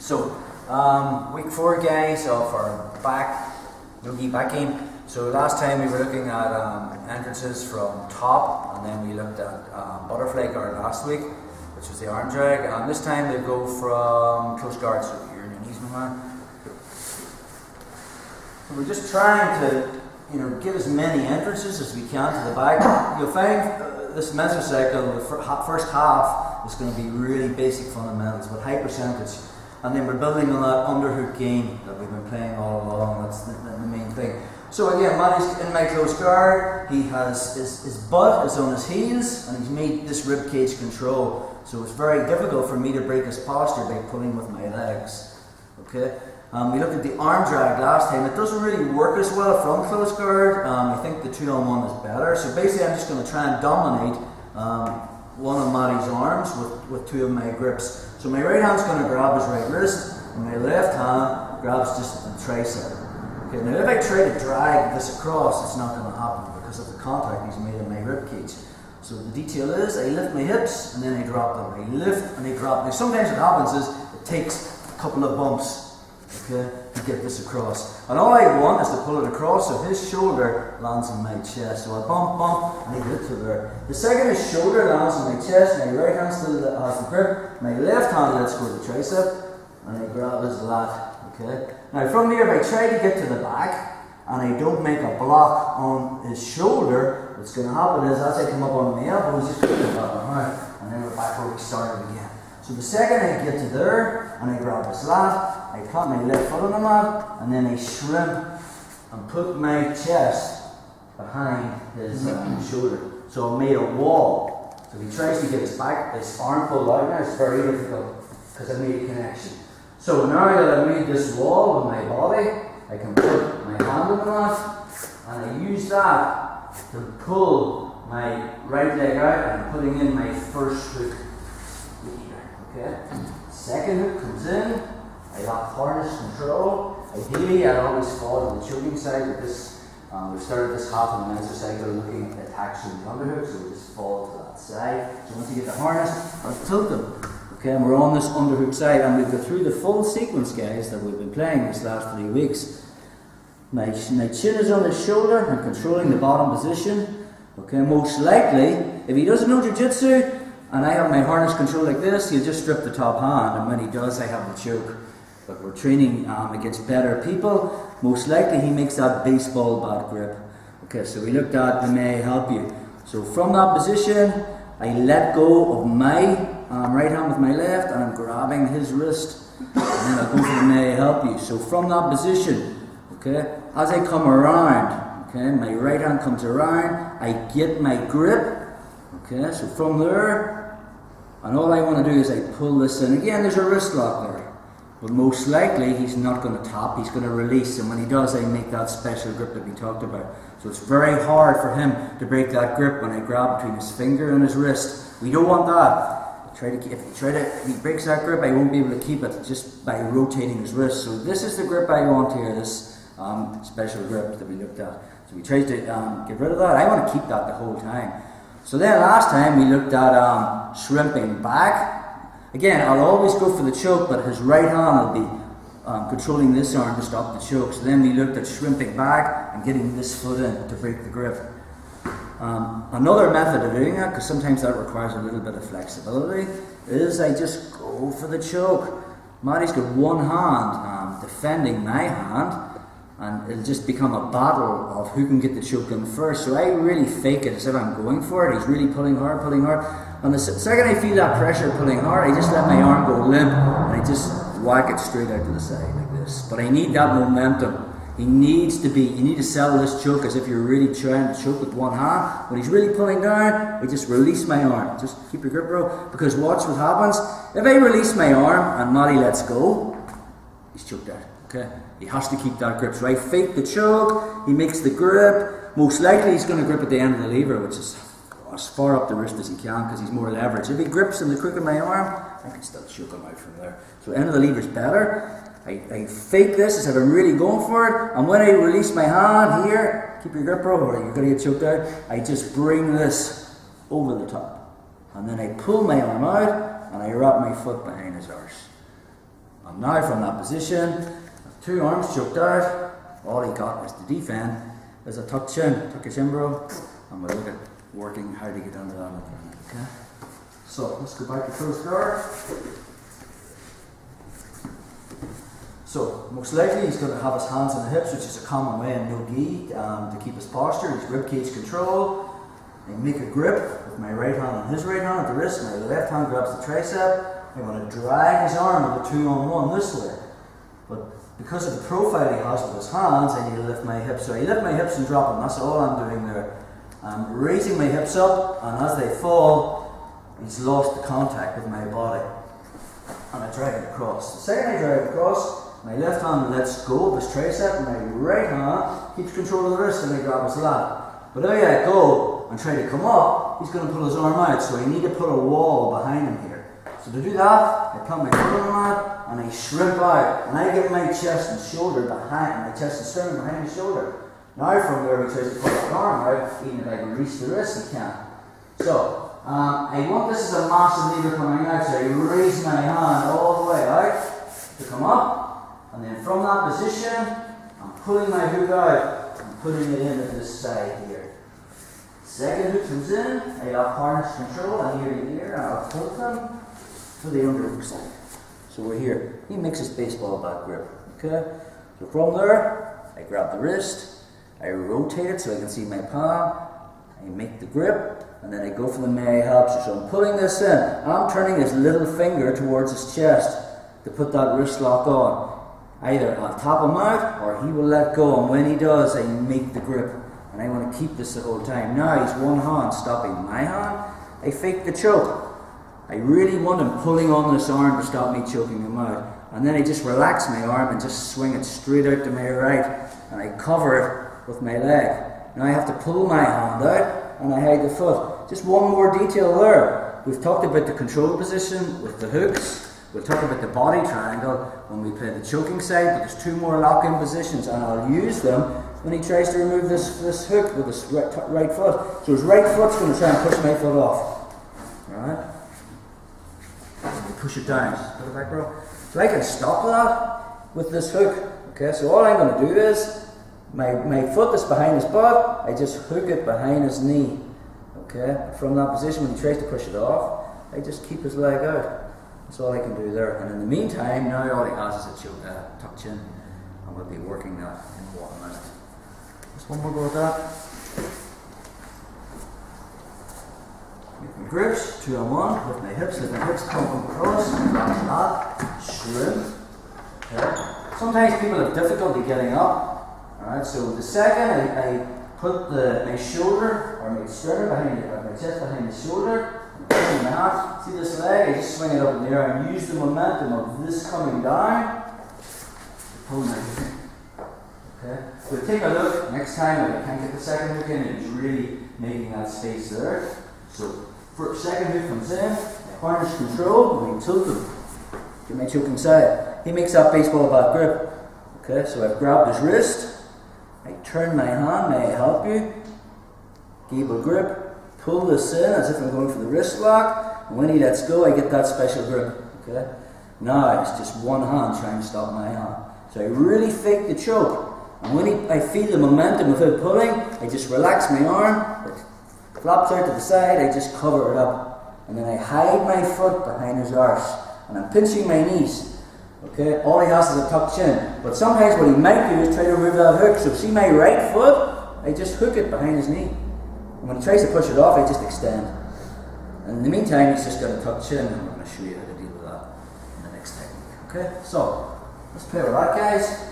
So, week 4, guys, of our no-gi back game. So last time we were looking at entrances from top, and then we looked at butterfly guard last week, which was the arm drag. And this time they go from close guard, so you're on your knees, my man. So we're just trying to, give as many entrances as we can to the back. You'll find this mesocycle, the first half, is going to be really basic fundamentals, but high percentage. And then we're building on that underhook game that we've been playing all along. That's the main thing. So again, Matty's in my close guard. He has his butt is on his heels, and he's made this rib cage control. So it's very difficult for me to break his posture by pulling with my legs. Okay. We looked at the arm drag last time. It doesn't really work as well from close guard. I think the 2-on-1 is better. So basically, I'm just going to try and dominate one of Matty's arms with 2 of my grips. So my right hand's going to grab his right wrist, and my left hand grabs just the tricep. Okay, now if I try to drag this across, it's not going to happen because of the contact he's made in my rib cage. So the detail is, I lift my hips, and then I drop them. I lift and I drop. Now sometimes what happens is, it takes a couple of bumps, okay, to get this across. And all I want is to pull it across so his shoulder lands on my chest. So I bump, and I get to there. The second his shoulder lands on my chest, my right hand still has the grip, my left hand lets go of the tricep, and I grab his lat. Okay. Now from there, if I try to get to the back, and I don't make a block on his shoulder, what's going to happen is, as I come up on my elbow, he's just going to go back, and then we're back where we started again. So the second I get to there, and I grab his lat, I plant my left foot on the mat, and then I shrimp and put my chest behind his shoulder. So I made a wall. So if he tries to get his arm pulled out now, it's very difficult because I made a connection. So now that I've made this wall with my body, I can put my hand on the mat, and I use that to pull my right leg out, and I'm putting in my first hook here. Okay. Second hook comes in. I got harness control. Ideally, I always fall on the choking side with this. We started this half of the mesocycle looking at the attacks from the underhook, so we just fall to that side. So once you get the harness, I'll tilt them. Okay, and we're on this underhook side, and we've got through the full sequence, guys, that we've been playing this last 3 weeks. My chin is on his shoulder. I'm controlling the bottom position. Okay, most likely, if he doesn't know jiu-jitsu, and I have my harness control like this, he'll just strip the top hand, and when he does, I have the choke. But we're training against better people. Most likely he makes that baseball bat grip. Okay, so we looked at the may I help you. So from that position, I let go of my right hand with my left, and I'm grabbing his wrist, and then I'll go for the may I help you. So from that position, okay, as I come around, okay, my right hand comes around, I get my grip, okay, so from there, and all I want to do is I pull this in. Again, there's a wrist lock there. But most likely he's not going to tap, he's going to release, and when he does, I make that special grip that we talked about. So it's very hard for him to break that grip when I grab between his finger and his wrist. We don't want that. If he breaks that grip, I won't be able to keep it just by rotating his wrist. So this is the grip I want here, this special grip that we looked at. So we tried to get rid of that. I want to keep that the whole time. So then last time we looked at shrimping back. Again, I'll always go for the choke, but his right hand will be controlling this arm to stop the choke. So then we looked at shrimping back and getting this foot in to break the grip. Another method of doing that, because sometimes that requires a little bit of flexibility, is I just go for the choke. Matty's got one hand defending my hand, and it'll just become a battle of who can get the choke in first. So I really fake it as if I'm going for it. He's really pulling hard. And the second I feel that pressure pulling hard, I just let my arm go limp, and I just whack it straight out to the side like this. But I need that momentum. You need to sell this choke as if you're really trying to choke with one hand. When he's really pulling down, I just release my arm. Just keep your grip, bro. Because watch what happens. If I release my arm and Matty lets go, he's choked out. Okay? He has to keep that grip. So I fake the choke, he makes the grip. Most likely he's going to grip at the end of the lever, which is as far up the wrist as he can because he's more leverage. If he grips in the crook of my arm, I can still choke him out from there. So end of the lever is better. I fake this as if I'm really going for it, and when I release my hand here, keep your grip, bro, or you're going to get choked out, I just bring this over the top. And then I pull my arm out, and I wrap my foot behind his arse. And now from that position, 2 arms choked out, all he got is to defend. There's a tuck chin, tuck your chin, bro. And we'll look at working how to get under that. Okay? So let's go back to close guard. So most likely he's going to have his hands on the hips, which is a common way in no-gi to keep his posture, his rib cage control. I make a grip with my right hand on his right hand at the wrist, my left hand grabs the tricep. I'm going to drag his arm with a 2-on-1 this way. But because of the profile he has with his hands, I need to lift my hips. So I lift my hips and drop them, that's all I'm doing there. I'm raising my hips up, and as they fall, he's lost the contact with my body. And I drag it across. The second I drag it across, my left hand lets go of his tricep, and my right hand keeps control of the wrist, and I grab his lat. But if I let go and try to come up, he's going to pull his arm out, so I need to put a wall behind him here. So to do that, I plant my foot on the mat, and I shrimp out, and I get my chest and shoulder behind, my chest and sternum behind his shoulder. Now from there, he tries to pull his arm out, even if I can reach the wrist, he can't. So, I want this as a massive lever coming out, so I raise my hand all the way out to come up, and then from that position, I'm pulling my hook out and putting it in at this side here. Second hook comes in, I have harness control, and here to here, and I'll tilt them to the underhook side. So we're here. He makes his baseball bat grip. Okay? So from there, I grab the wrist, I rotate it so I can see my palm, I make the grip, and then I go for the may I help you. So I'm pulling this in. I'm turning his little finger towards his chest to put that wrist lock on. Either I'll tap him out or he will let go, and when he does, I make the grip. And I want to keep this the whole time. Now he's one hand stopping my hand. I fake the choke. I really want him pulling on this arm to stop me choking him out. And then I just relax my arm and just swing it straight out to my right. And I cover it with my leg. Now I have to pull my hand out and I hide the foot. Just one more detail there. We've talked about the control position with the hooks. We'll talk about the body triangle when we play the choking side, but there's 2 more lock-in positions, and I'll use them when he tries to remove this hook with his right foot. So his right foot's going to try and push my foot off. Alright? Push it down. Put it back, bro. So I can stop that with this hook. Okay, so all I'm going to do is my foot is behind his butt, I just hook it behind his knee. Okay, from that position, when he tries to push it off, I just keep his leg out. That's all I can do there. And in the meantime, now all he has is a tuck chin, and we'll be working that in 1 minute. Just one more go with that. Make my grips, 2-on-1, lift my hips, pump them across, that, shrimp. Okay. Sometimes people have difficulty getting up. Alright, so the second I put my shoulder or my sternum behind it, or my chest behind the shoulder, and put it in my hands. See this leg? I just swing it up in the air and use the momentum of this coming down to pull my hook in. Okay? So take a look next time if I can't get the second hook in, it's really making that space there. So first, second hook comes in, I harness control, and I tilt him to my choking side. He makes that baseball bat grip. Okay, so I've grabbed his wrist, I turn my hand, may I help you? Gable grip, pull this in as if I'm going for the wrist lock, and when he lets go, I get that special grip. Okay? Now it's just one hand trying to stop my hand. So I really fake the choke, and when I feel the momentum of it pulling, I just relax my arm, it flaps out to the side, I just cover it up, and then I hide my foot behind his arse, and I'm pinching my knees. Okay, all he has is a tucked chin. But sometimes what he might do is try to remove that hook. So see my right foot? I just hook it behind his knee. And when he tries to push it off, I just extend. And in the meantime, he's just got a tucked chin, and I'm going to show you how to deal with that in the next technique. Okay, so let's play with that, guys.